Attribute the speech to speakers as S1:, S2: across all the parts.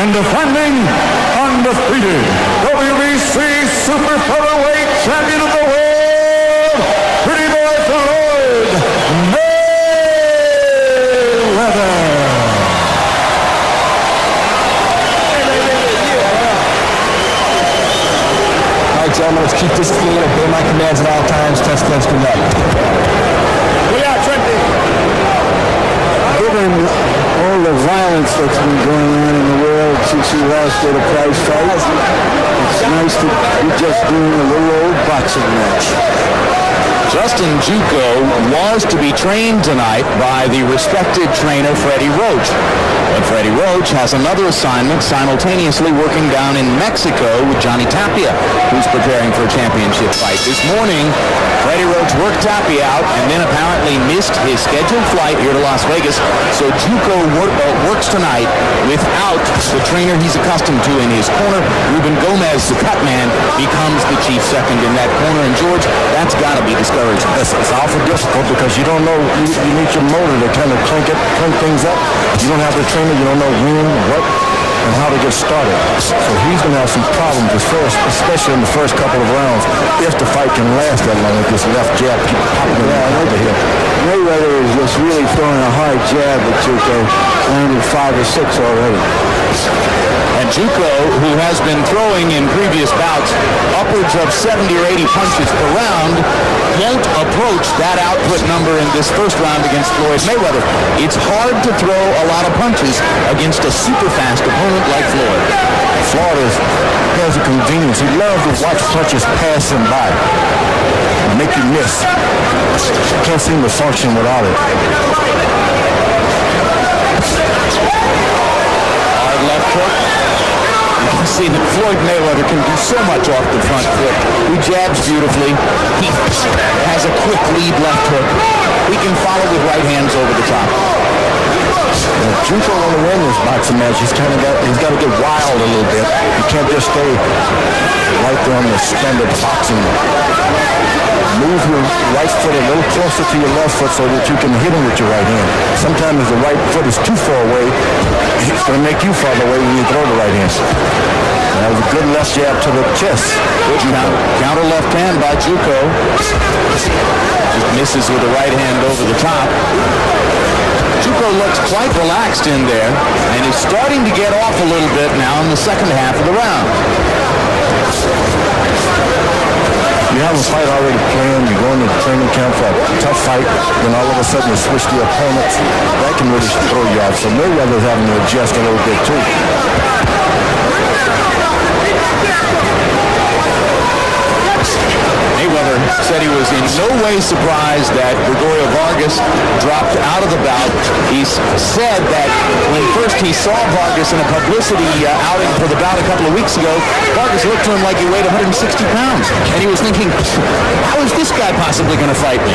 S1: and defending undefeated WBC Super Featherweight Champion of the World, Pretty Boy Floyd Mayweather.
S2: All right, gentlemen, let's keep this clean. Obey my commands at all times. Test lens conduct.
S1: Given all the violence that's been going on in the world since you lost at a prize fight, it's nice to be just doing a little old boxing match.
S3: Justin Juco was to be trained tonight by the respected trainer Freddie Roach. But Freddie Roach has another assignment simultaneously working down in Mexico with Johnny Tapia, who's preparing for a championship fight. This morning, Freddie Roach worked Tapia out and then apparently missed his scheduled flight here to Las Vegas. So Juco works tonight without the trainer he's accustomed to in his corner. Ruben Gomez, the cut man, becomes the chief second in that corner. And George, that's got to be discouraging.
S2: It's awful difficult because you don't know, you need your motor to kind of crank things up. You don't have the trainer, you don't know when, what, and how to get started. So he's going to have some problems especially in the first couple of rounds, if the fight can last that long with this left jab keep popping over here.
S1: Mayweather is just really throwing a hard jab at Juco, landed 5 or 6 already.
S3: And Juco, who has been throwing in previous bouts upwards of 70 or 80 punches per round, won't approach that output number in this first round against Floyd Mayweather. It's hard to throw a lot of punches against a super fast opponent like Floyd.
S2: Floyd has a convenience. He loves to watch punches pass him by and make you miss. Can't seem to function without it.
S3: Hard left hook. You can see that Floyd Mayweather can do so much off the front foot. He jabs beautifully. He has a quick lead left hook. He can follow with right hands over the top.
S2: Juco want to win this boxing match. He's got to get wild a little bit. He can't just stay right there on the standard boxing. Move your right foot a little closer to your left foot so that you can hit him with your right hand. Sometimes the right foot is too far away. It's going to make you farther away when you throw the right hand. That was a good left jab to the chest.
S3: Good counter left hand by Juco. Just misses with the right hand over the top. Juco looks quite relaxed in there and is starting to get off a little bit now in the second half of the round.
S2: You have a fight already planned, you go into the training camp for a tough fight, then all of a sudden you switch the opponents. That can really throw you off. So Mayweather's having to adjust a little bit too.
S3: Mayweather said he was in no way surprised that Gregorio Vargas dropped out of the bout. He said that when first he saw Vargas in a publicity outing for the bout a couple of weeks ago, Vargas looked to him like he weighed 160 pounds. And he was thinking, how is this guy possibly going to fight me?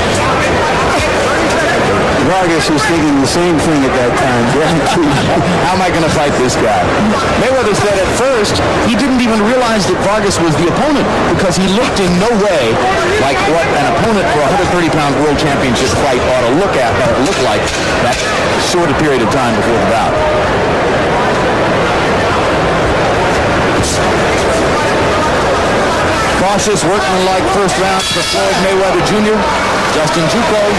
S1: Vargas was thinking the same thing at that time.
S3: How am I going to fight this guy? Mayweather said at first he didn't even realize that Vargas was the opponent because he looked in no way like what an opponent for a 130-pound world championship fight ought to look like that short a period of time before the bout. Cautious, workmanlike first round for Floyd Mayweather Jr. Justin Juco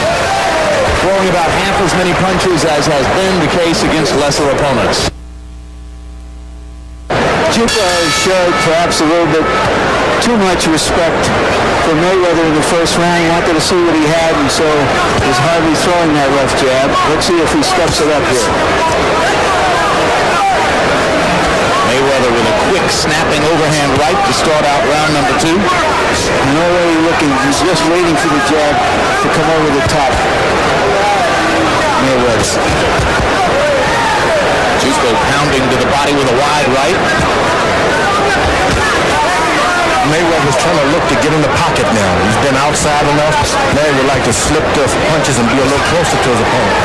S3: throwing about half as many punches as has been the case against lesser opponents.
S1: Juco showed perhaps a little bit too much respect for Mayweather in the first round. He wanted to see what he had, and so was hardly throwing that left jab. Let's see if he steps it up here.
S3: Mayweather with a quick snapping overhand right to start out round number 2.
S1: No way looking. He's just waiting for the jab to come over the top. Mayweather.
S3: Juco pounding to the body with a wide right.
S2: Mayweather's trying to look to get in the pocket now. He's been outside enough. Now he would like to slip the punches and be a little closer to his opponent.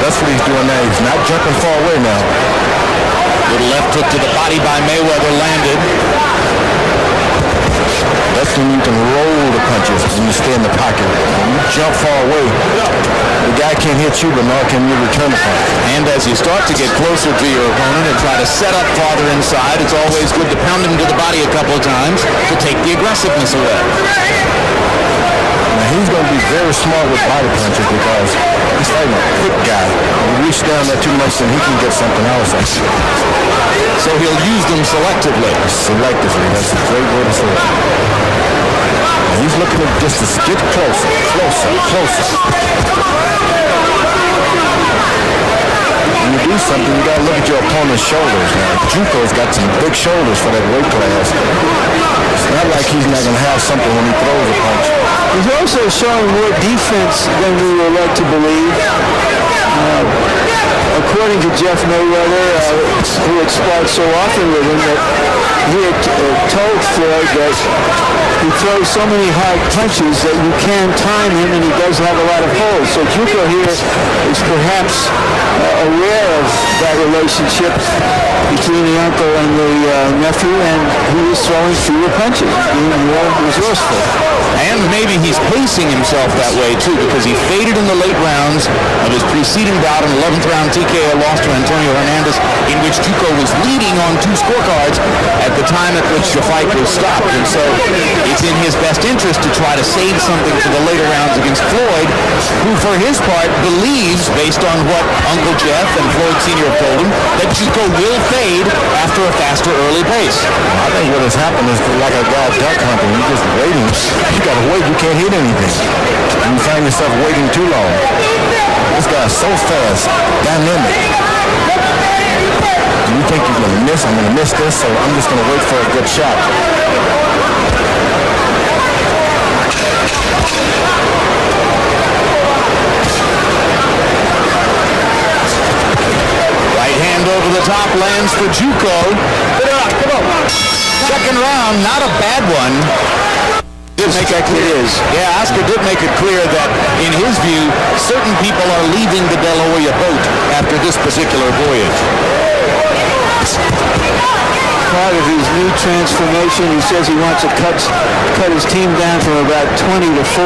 S2: That's what he's doing now. He's not jumping far away now.
S3: Little left hook to the body by Mayweather landed.
S2: That's Justin, you can roll the punches when you stay in the pocket. When you jump far away, the guy can't hit you, but nor can you return the punch.
S3: And as you start to get closer to your opponent and try to set up farther inside, it's always good to pound him to the body a couple of times to take the aggressiveness away.
S2: Now he's going to be very smart with body punches because he's fighting a quick guy. If you reach down there too much, then he can get something else.
S3: So he'll use them selectively.
S2: Selectively, that's a great way to say it. And he's looking at just to get closer, closer, closer. When you do something, you got to look at your opponent's shoulders. Now, Juco's got some big shoulders for that weight class. It's not like he's not going to have something when he throws a punch.
S1: He's also showing more defense than we would like to believe. According to Jeff Mayweather, who had sparred so often with him, that he had told Floyd that he throws so many hard punches that you can time him, and he does have a lot of holds. So Juco here is perhaps aware of that relationship between the uncle and the nephew, and he is throwing fewer punches, being more resourceful.
S3: And maybe he's pacing himself that way, too, because he faded in the late rounds of his preceding bout, an 11th round TKO loss to Antonio Hernandez, in which Juco was leading on 2 scorecards at the time at which the fight was stopped. And so it's in his best interest to try to save something for the later rounds against Floyd, who for his part believes, based on what Uncle Jeff and Floyd Sr. have told him, that Juco will fade after a faster early pace.
S2: I think what has happened is like a guy duck hunting. You're just waiting. You got to wait. You can't hit anything. You find yourself waiting too long. This guy's so fast, dynamic. You think you're going to miss? I'm going to miss this, so I'm just going to wait for a good shot.
S3: Right hand over the top lands for Juco. Second round, not a bad one. Did make that clear.
S1: It is.
S3: Yeah, Oscar did make it clear that, in his view, certain people are leaving the De La Hoya boat after this particular voyage.
S1: Part of his new transformation, he says he wants to cut his team down from about 20 to 4.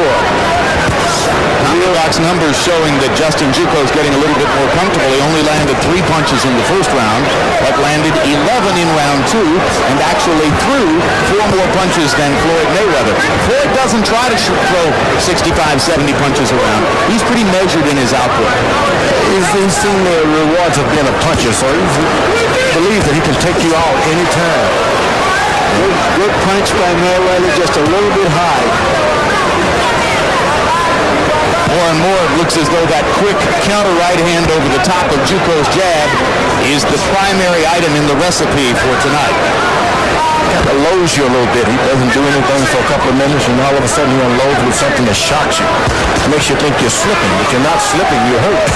S3: Box numbers showing that Justin Juco is getting a little bit more comfortable. He only landed 3 punches in the first round, but landed 11 in round 2, and actually threw 4 more punches than Floyd Mayweather. Floyd doesn't try to throw 65, 70 punches around. He's pretty measured in his output.
S2: He's seen the rewards of being a puncher, so he believes that he can take you out anytime.
S1: Good punch by Mayweather, just a little bit high.
S3: More and more, it looks as though that quick counter right hand over the top of Juco's jab is the primary item in the recipe for tonight.
S2: Kind of lows you a little bit. He doesn't do anything for a couple of minutes, and all of a sudden he unloads with something that shocks you. Makes you think you're slipping. If you're not slipping, you're hurt.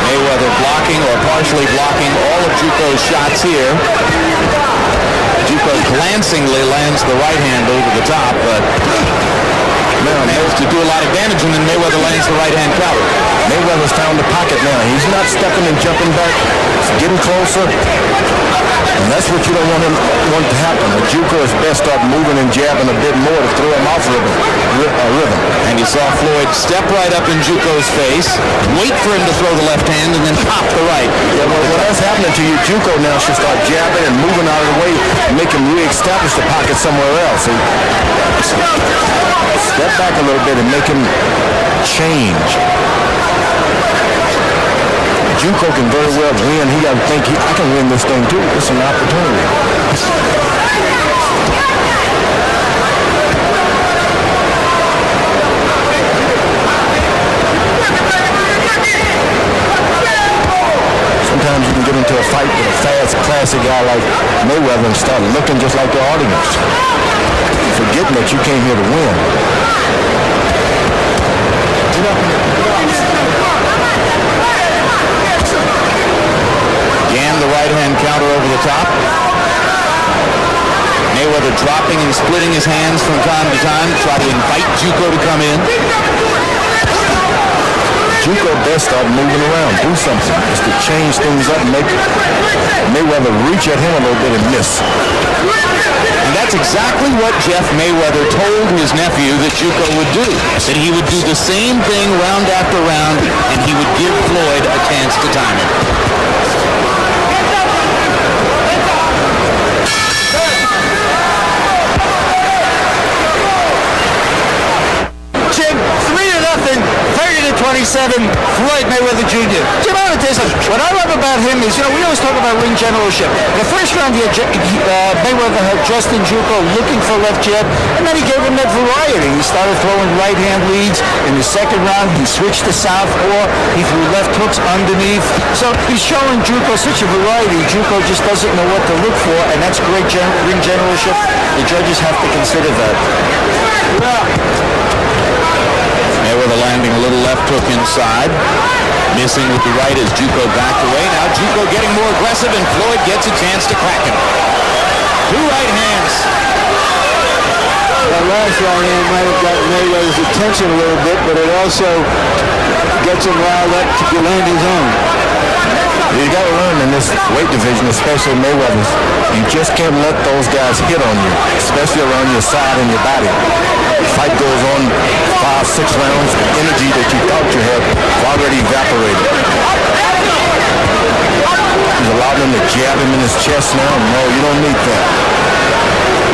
S3: Mayweather blocking or partially blocking all of Juco's shots here. Juco glancingly lands the right hand over the top, but managed to do a lot of damage, and then Mayweather lands the right hand counter.
S2: Mayweather's found the pocket now. He's not stepping and jumping back. He's getting closer. And that's what you don't want to happen. The Juco is best off moving and jabbing a bit more to throw him off rhythm.
S3: And you saw Floyd step right up in Juco's face, wait for him to throw the left hand, and then pop the right.
S2: Yeah, well, what that's happening to you, Juco now should start jabbing and moving out of the way, make him reestablish the pocket somewhere else. Step back a little bit and make him change. Juco can very well win. He got to think, I can win this thing too. It's an opportunity. Sometimes you can get into a fight with a fast, classy guy like Mayweather and start looking just like the audience, forgetting that you came here to win.
S3: Again, the right hand counter over the top. Mayweather dropping and splitting his hands from time to time to try to invite Juco to come in.
S2: Juco best start moving around, do something, just to change things up, Mayweather reach at him a little bit and miss.
S3: And that's exactly what Jeff Mayweather told his nephew that Juco would do. That he would do the same thing round after round, and he would give Floyd a chance to time it.
S1: Jim, 3-0, 30-27, Floyd Mayweather Jr. Jim, I want to tell you something. What I love about him is, we always talk about ring generalship. In the first round, Mayweather had Justin Juco looking for left jab, and then he gave him that variety. He started throwing right-hand leads. In the second round, he switched to southpaw. He threw left hooks underneath. So he's showing Juco such a variety. Juco just doesn't know what to look for, and that's great ring generalship. The judges have to consider that.
S3: Mayweather landing a little left hook inside. Missing with the right as Juco backed away. Now Juco getting more aggressive, and Floyd gets a chance to crack him. Two right hands.
S1: That last right hand might have gotten Mayweather's attention a little bit, but it also gets him riled up to land his own.
S2: You got to learn in this weight division, especially Mayweather's, you just can't let those guys hit on you, especially around your side and your body. The fight goes on 5-6 rounds, the energy that you thought you had already evaporated. He's allowed him to jab him in his chest now. No, you don't need that.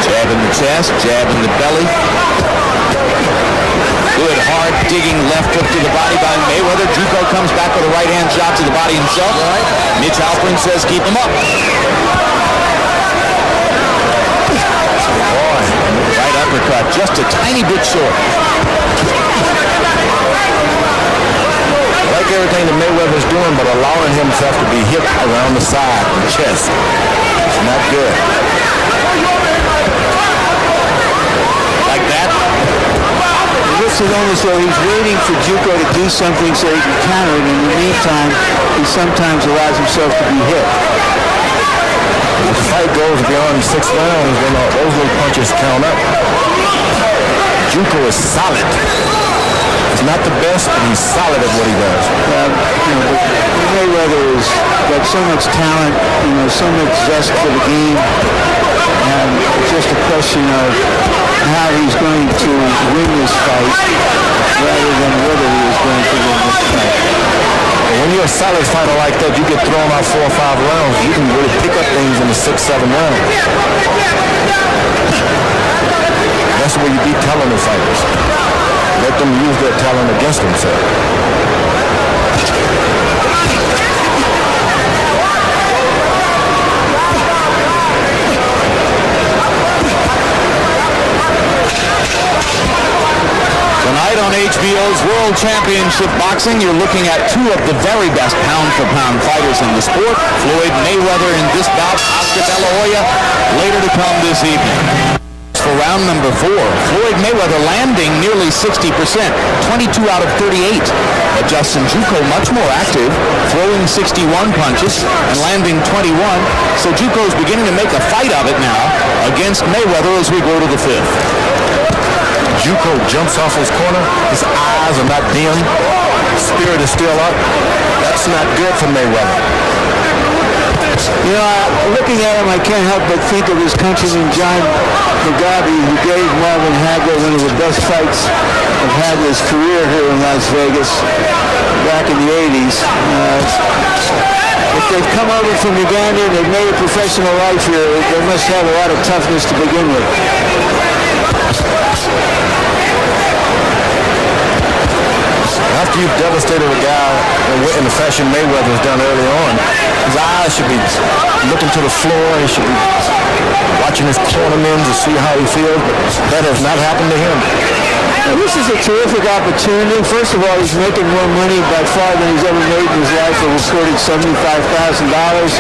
S3: Jab in the chest, jab in the belly. Good, hard, digging left hook to the body by Mayweather. Juco comes back with a right-hand shot to the body himself. Mitch Halpern says keep him up. Boy, right uppercut, just a tiny bit short.
S2: I like everything that Mayweather's doing, but allowing himself to be hit around the side and chest is not good.
S3: Like that.
S1: This is almost though he's waiting for Juco to do something so he can counter it. In the meantime, he sometimes allows himself to be hit.
S2: If the fight goes beyond 6 rounds, then those little punches count up. Juco is solid. He's not the best, but he's solid at what he does.
S1: Mayweather has got so much talent, so much zest for the game. And it's just a question of how he's going to win this fight rather than whether he is going to win this fight.
S2: When you're a solid fighter like that, you get thrown out 4 or 5 rounds. You can really pick up things in the 6-7 rounds. That's the way you beat talented fighters. Let them use their talent against themselves.
S3: Tonight on HBO's World Championship Boxing, you're looking at two of the very best pound-for-pound fighters in the sport. Floyd Mayweather in this bout, Oscar De La Hoya later to come this evening. For round number 4, Floyd Mayweather landing nearly 60%, 22 out of 38. But Justin Juco much more active, throwing 61 punches and landing 21. So Juco's beginning to make a fight of it now against Mayweather as we go to the 5th.
S2: Juco jumps off his corner. His eyes are not dim. Spirit is still up. That's not good for Mayweather.
S1: Looking at him, I can't help but think of his countryman John Mugabe, who gave Marvin Hagler one of the best fights of Hagler's career here in Las Vegas back in the 80s. If they've come over from Uganda and they've made a professional life here, they must have a lot of toughness to begin with.
S2: After you've devastated a guy in the fashion Mayweather's done early on, his eyes should be looking to the floor. He should be watching his cornermen to see how he feels, but that has not happened to him.
S1: Now, this is a terrific opportunity. First of all, he's making more money by far than he's ever made in his life, a reported $75,000.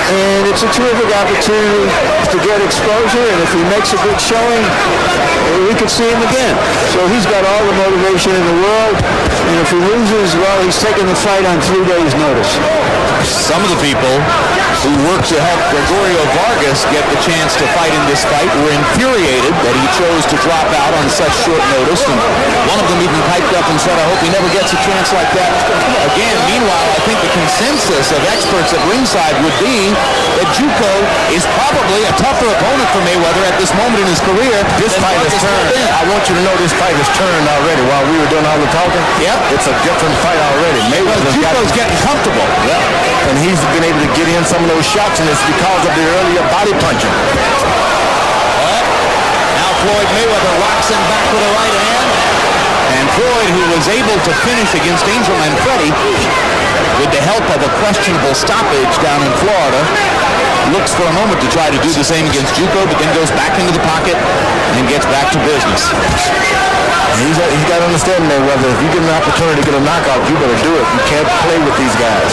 S1: And it's a terrific opportunity to get exposure, and if he makes a good showing, we could see him again. So he's got all the motivation in the world, and if he loses, well, he's taking the fight on 3 days' notice.
S3: Some of the people who worked to help Gregorio Vargas get the chance to fight in this fight, were infuriated that he chose to drop out on such short notice, and one of them even piped up and said, I hope he never gets a chance like that again. Meanwhile, I think the consensus of experts at ringside would be that Juco is probably a tougher opponent for Mayweather at this moment in his career.
S2: This fight has turned. I want you to know this fight has turned already. While we were doing all the talking, it's a different fight already.
S3: Juco's getting comfortable.
S2: Yeah. And he's been able to get in some of those shots, and it's because of the earlier body punching.
S3: Now Floyd Mayweather locks him back with a right hand. And Floyd, who was able to finish against Angel Manfredi with the help of a questionable stoppage down in Florida, looks for a moment to try to do the same against Juco, but then goes back into the pocket and gets back to business.
S2: He's got to understand, Mayweather, if you get an opportunity to get a knockout, you better do it. You can't play with these guys.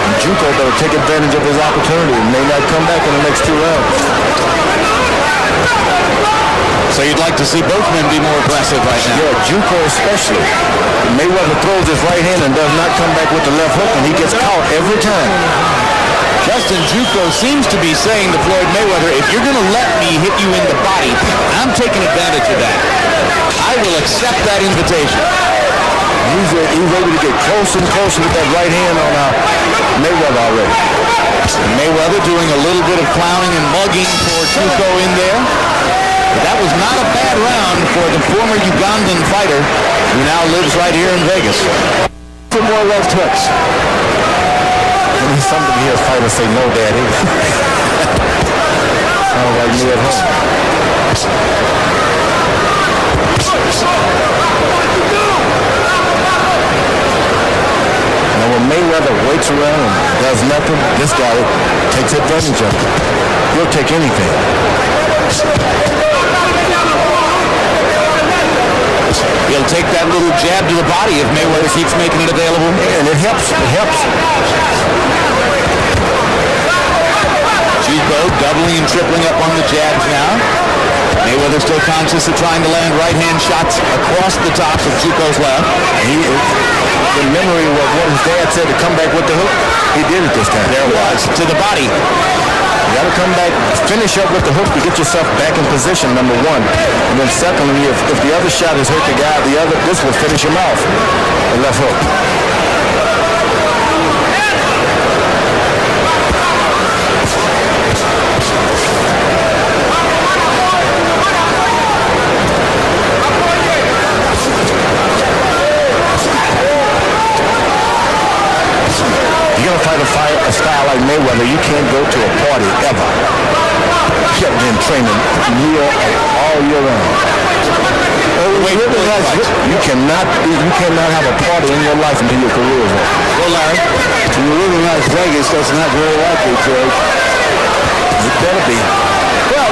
S2: And Juco better take advantage of his opportunity and may not come back in the next 2 rounds.
S3: So you'd like to see both men be more aggressive right now?
S2: Yeah, Juco especially. Mayweather throws his right hand and does not come back with the left hook, and he gets caught every time.
S3: Justin Juco seems to be saying to Floyd Mayweather, if you're going to let me hit you in the body, I'm taking advantage of that. I will accept that invitation.
S2: He's able to get closer and closer with that right hand on Mayweather already.
S3: Mayweather doing a little bit of clowning and mugging for Juco in there. But that was not a bad round for the former Ugandan fighter who now lives right here in Vegas.
S1: For more left hooks.
S2: Somebody here fighters say no, daddy. Sounds like me at home. Now when Mayweather waits around and does nothing, this guy takes advantage of it. He'll take anything.
S3: He'll take that little jab to the body if Mayweather keeps making it available.
S2: Yeah, and it helps. It helps.
S3: Juco doubling and tripling up on the jabs now. Mayweather still conscious of trying to land right-hand shots across the top of Juco's left.
S2: The memory of what his dad said to come back with the hook, he did it this time.
S3: There it was, to the body.
S2: You got to come back, finish up with the hook to get yourself back in position, number one. And then secondly, if the other shot has hurt the guy, this will finish him off. The left hook. You're going to fight a style like Mayweather, you can't go to a party ever. You've been training all year round. You cannot have a party in your life until your career is over.
S1: Well, Larry, when you live in Las Vegas, that's not very likely, George.
S2: It better be.
S3: Well,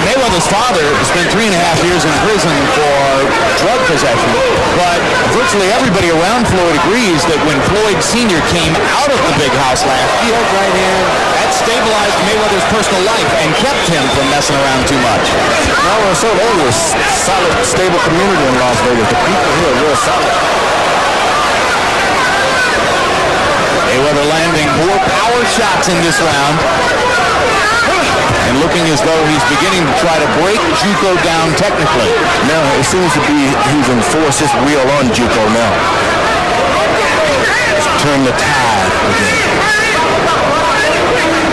S3: Mayweather's father spent 3.5 years in prison for drug possession, but virtually everybody around Floyd agrees that when Floyd Sr. came out of the big house last year, that stabilized Mayweather's personal life and kept him from messing around too much.
S2: No, so there was a solid, stable community in Las Vegas. The people here are real solid.
S3: Mayweather landing more power shots in this round. And looking as though he's beginning to try to break Juco down technically.
S2: Now, it seems to be he's enforced his will on Juco now. Turn the tide again.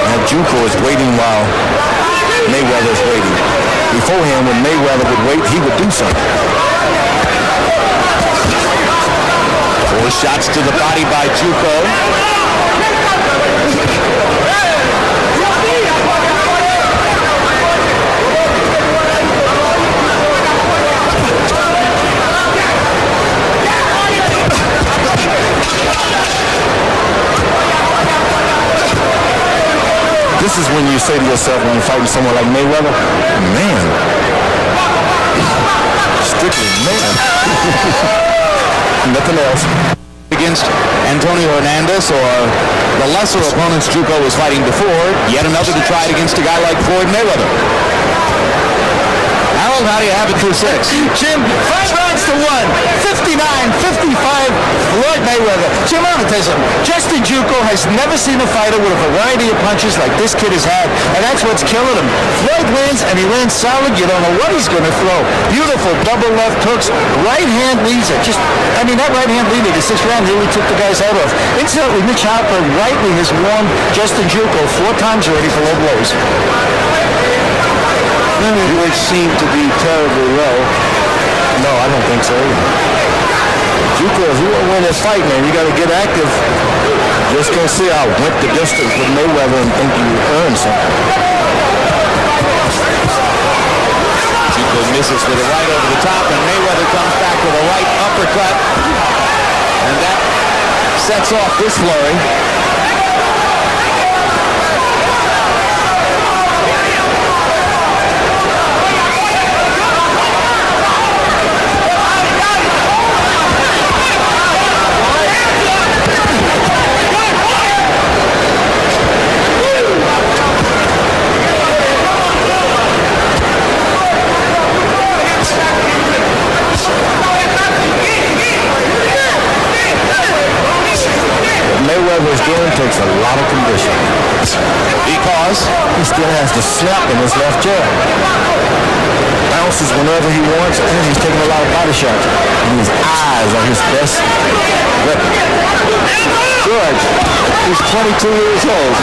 S2: Now, Juco is waiting while Mayweather is waiting. Beforehand, when Mayweather would wait, he would do something.
S3: 4 shots to the body by Juco.
S2: This is when you say to yourself when you're fighting someone like Mayweather, man, strictly man. Nothing else.
S3: Against Antonio Hernandez or the lesser opponents Juco was fighting before, yet another to try it against a guy like Floyd Mayweather. Harold, how do you have it through 6?
S2: Jim, 5 rounds to 1, 59-55 Floyd Mayweather. See, I'm going to tell you something. Justin Juco has never seen a fighter with a variety of punches like this kid has had, and that's what's killing him. Floyd wins, and he lands solid. You don't know what he's going to throw. Beautiful double left hooks. Right hand leads it. That right hand lead in the 6th round really took the guy's head off. Incidentally, Mitch Harper rightly has warned Justin Juco 4 times already for low blows.
S1: None of which seem to be terribly low.
S2: No, I don't think so. Juco, if you want to win this fight, man, you got to get active. Just can't see I went the distance with Mayweather and think you earned something.
S3: Juco misses with a right over the top, and Mayweather comes back with a right uppercut. And that sets off this flurry.
S2: Mayweather is doing takes a lot of condition.
S3: Because
S2: he still has the snap in his left jab. Bounces whenever he wants, and he's taking a lot of body shots. And his eyes are his best weapon.
S1: George, he's 22 years old.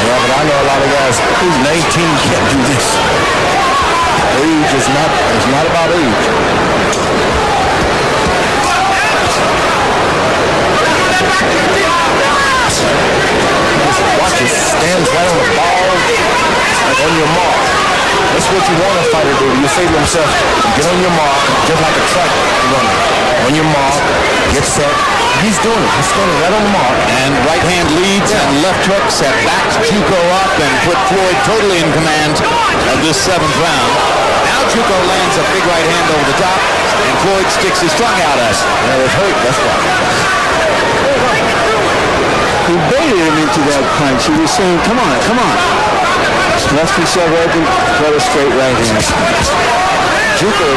S2: Yeah, but I know a lot of guys who's 19 can't do this. Age is not about age. Watch it, stands right on the ball, on your mark. That's what you want a fighter to do. You say to himself, get on your mark, just like a track runner. On your mark, get set. He's doing it. He's standing right on the mark.
S3: And right hand leads and left hook set backs Juco up and put Floyd totally in command of this 7th round. Now Juco lands a big right hand over the top, and Floyd sticks his tongue out at it.
S2: And it hurt, that's why.
S1: He baited him into that punch. He was saying, come on, come on. Left himself open, throw a straight right hand.
S2: Juco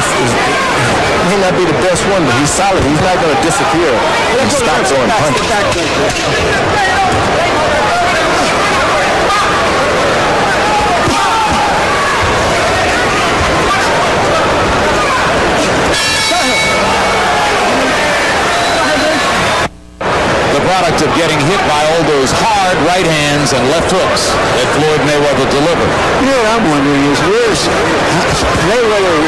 S2: may not be the best one, but he's solid. He's not going to disappear and stop throwing punches.
S3: Product of getting hit by all those hard right hands and left hooks that Floyd Mayweather delivered.
S1: You know what I'm wondering is, Mayweather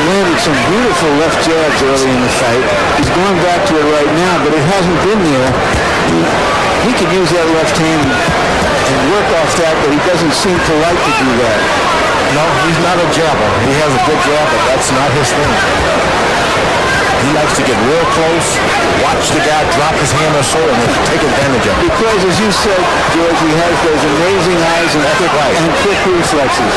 S1: landed some beautiful left jabs early in the fight. He's going back to it right now, but it hasn't been there. He could use that left hand and work off that, but he doesn't seem to like to do that.
S2: No, he's not a jabber. He has a good jab, but that's not his thing. He likes to get real close, watch the guy drop his hand or so, and then take advantage of it.
S1: Because, as you said, George, he has those amazing eyes and quick reflexes.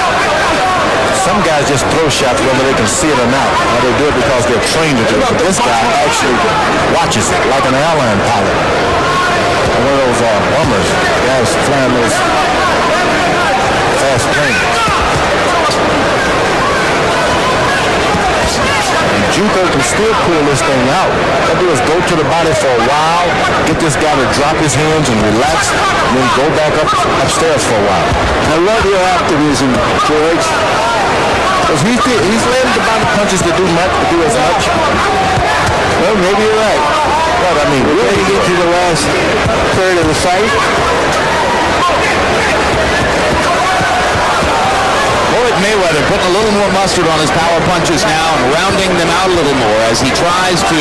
S2: Some guys just throw shots whether they can see it or not. Or they do it because they're trained to do it. But this guy actually watches it like an airline pilot. One of those bombers, guys flying those fast planes. Juco can still pull this thing out. All do is go to the body for a while, get this guy to drop his hands and relax, and then go back upstairs for a while.
S1: I love your optimism, George.
S2: Because he's landed the body punches to do as much.
S1: Well, maybe you're right.
S2: But I mean,
S1: we're ready to get to the last third of the fight.
S3: Floyd Mayweather putting a little more mustard on his power punches now and rounding them out a little more as he tries to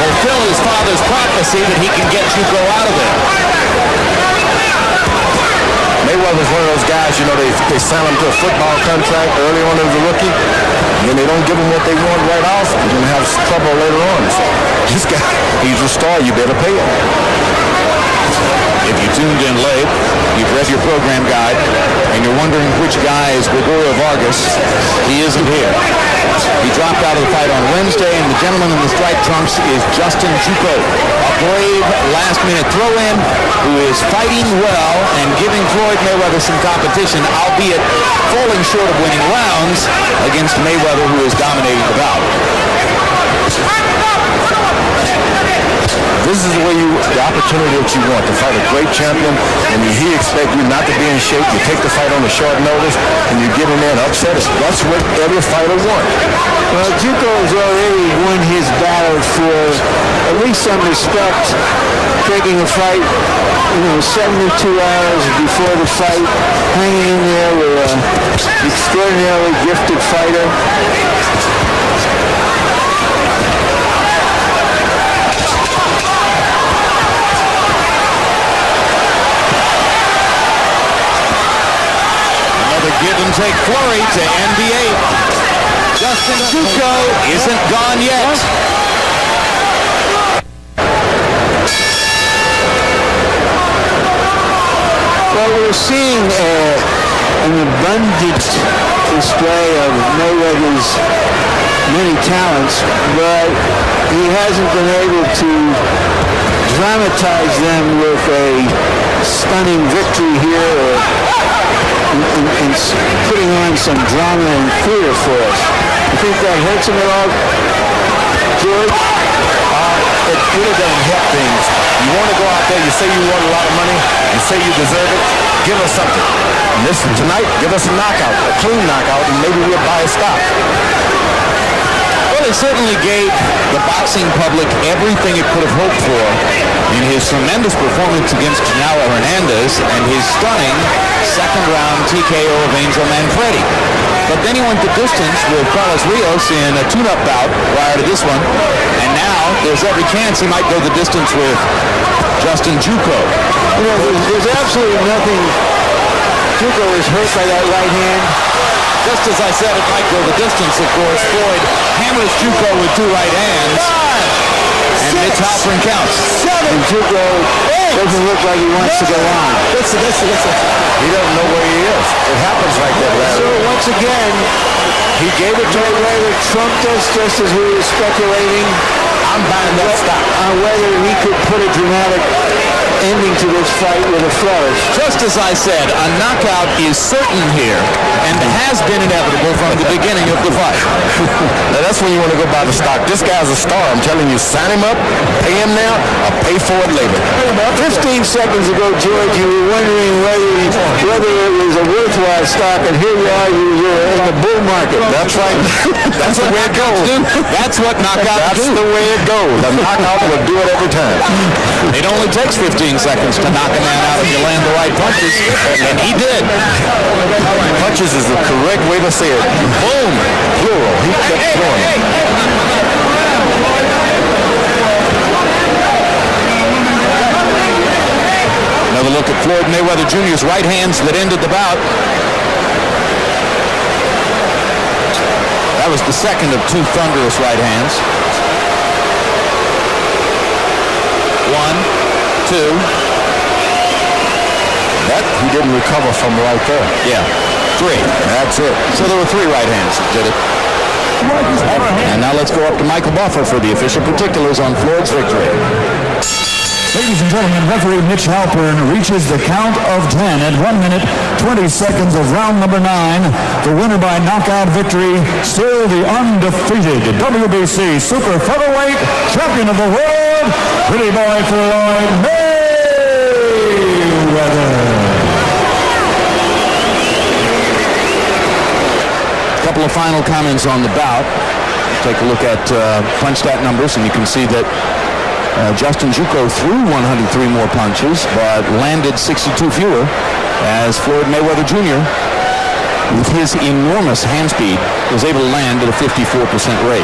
S3: fulfill his father's prophecy that he can get Juco out of there.
S2: Mayweather's one of those guys, they sign him to a football contract early on as a rookie, and they don't give him what they want right off. You're going to have trouble later on. So this guy, he's a star. You better pay him.
S3: If you tuned in late, you've read your program guide, and you're wondering which guy is Gregorio Vargas, he isn't here. He dropped out of the fight on Wednesday, and the gentleman in the striped trunks is Justin Juco, a brave last-minute throw-in who is fighting well and giving Floyd Mayweather some competition, albeit falling short of winning rounds against Mayweather, who is dominating the bout.
S2: This is the opportunity that you want to fight a great champion, and he expects you not to be in shape. You take the fight on a short notice, and you get in there and upset it. That's what every fighter wants.
S1: Well, Juco has already won his battle for at least some respect, taking a fight, 72 hours before the fight, hanging in there with an extraordinarily gifted fighter.
S3: Give and take flurry to end the 8th. Justin Juco isn't gone yet.
S1: Well, we're seeing an abundant display of Mayweather's many talents, but he hasn't been able to dramatize them with a stunning victory here or in putting on some drama and theater for us. You think that hurts him at all, George?
S2: It really doesn't help things. You want to go out there, you say you want a lot of money, you say you deserve it, give us something. And tonight, give us a knockout, a clean knockout, and maybe we'll buy a stock.
S3: Well, he certainly gave the boxing public everything it could have hoped for in his tremendous performance against Canelo Hernandez and his stunning second-round TKO of Angel Manfredi. But then he went the distance with Carlos Rios in a tune-up bout prior to this one, and now there's every chance he might go the distance with Justin Juco.
S1: There's absolutely nothing. Juco is hurt by that right hand.
S3: Just as I said, it might go the distance, of course. Floyd hammers Juco with 2 right hands. And Mitch Halpern counts.
S1: 7. And Juco doesn't look like he wants to go on.
S2: Listen. He doesn't know where he is. It happens like that, Larry.
S1: So once again, he gave it to Mayweather, trumped us just as we were speculating.
S2: I'm buying that stock.
S1: On whether he could put a dramatic ending to this fight with a flourish.
S3: Just as I said, a knockout is certain here and has been inevitable from the beginning of the fight.
S2: Now that's when you want to go buy the stock. This guy's a star. I'm telling you, sign him up, pay him now, or pay for it later.
S1: 15 seconds ago, George, you were wondering whether it was a worthwhile stock, and here you are, you're in the bull market.
S2: That's right. That's the way it goes.
S3: That's what knockouts do.
S2: That's the way it goes. The knockout will do it every time.
S3: It only takes 15 seconds to knock a man out if you land the right punches, and he did.
S2: Punches is the correct way to say it. Boom. Plural. He kept going.
S3: Another look at Floyd Mayweather Jr.'s right hands that ended the bout. That was the second of 2 thunderous right hands. 1, 2.
S2: That he didn't recover from right there.
S3: Yeah. 3.
S2: That's it.
S3: So there were 3 right hands that did it. And now let's go up to Michael Buffer for the official particulars on Floyd's victory.
S4: Ladies and gentlemen, referee Mitch Halpern reaches the count of 10 at 1 minute, 20 seconds of round number 9. The winner by knockout victory, still the undefeated WBC Super Featherweight Champion of the World, Pretty Boy Floyd Mayweather.
S3: A couple of final comments on the bout. Take a look at punch stat numbers, and you can see that Justin Juco threw 103 more punches, but landed 62 fewer, as Floyd Mayweather Jr., with his enormous hand speed, was able to land at a 54% rate.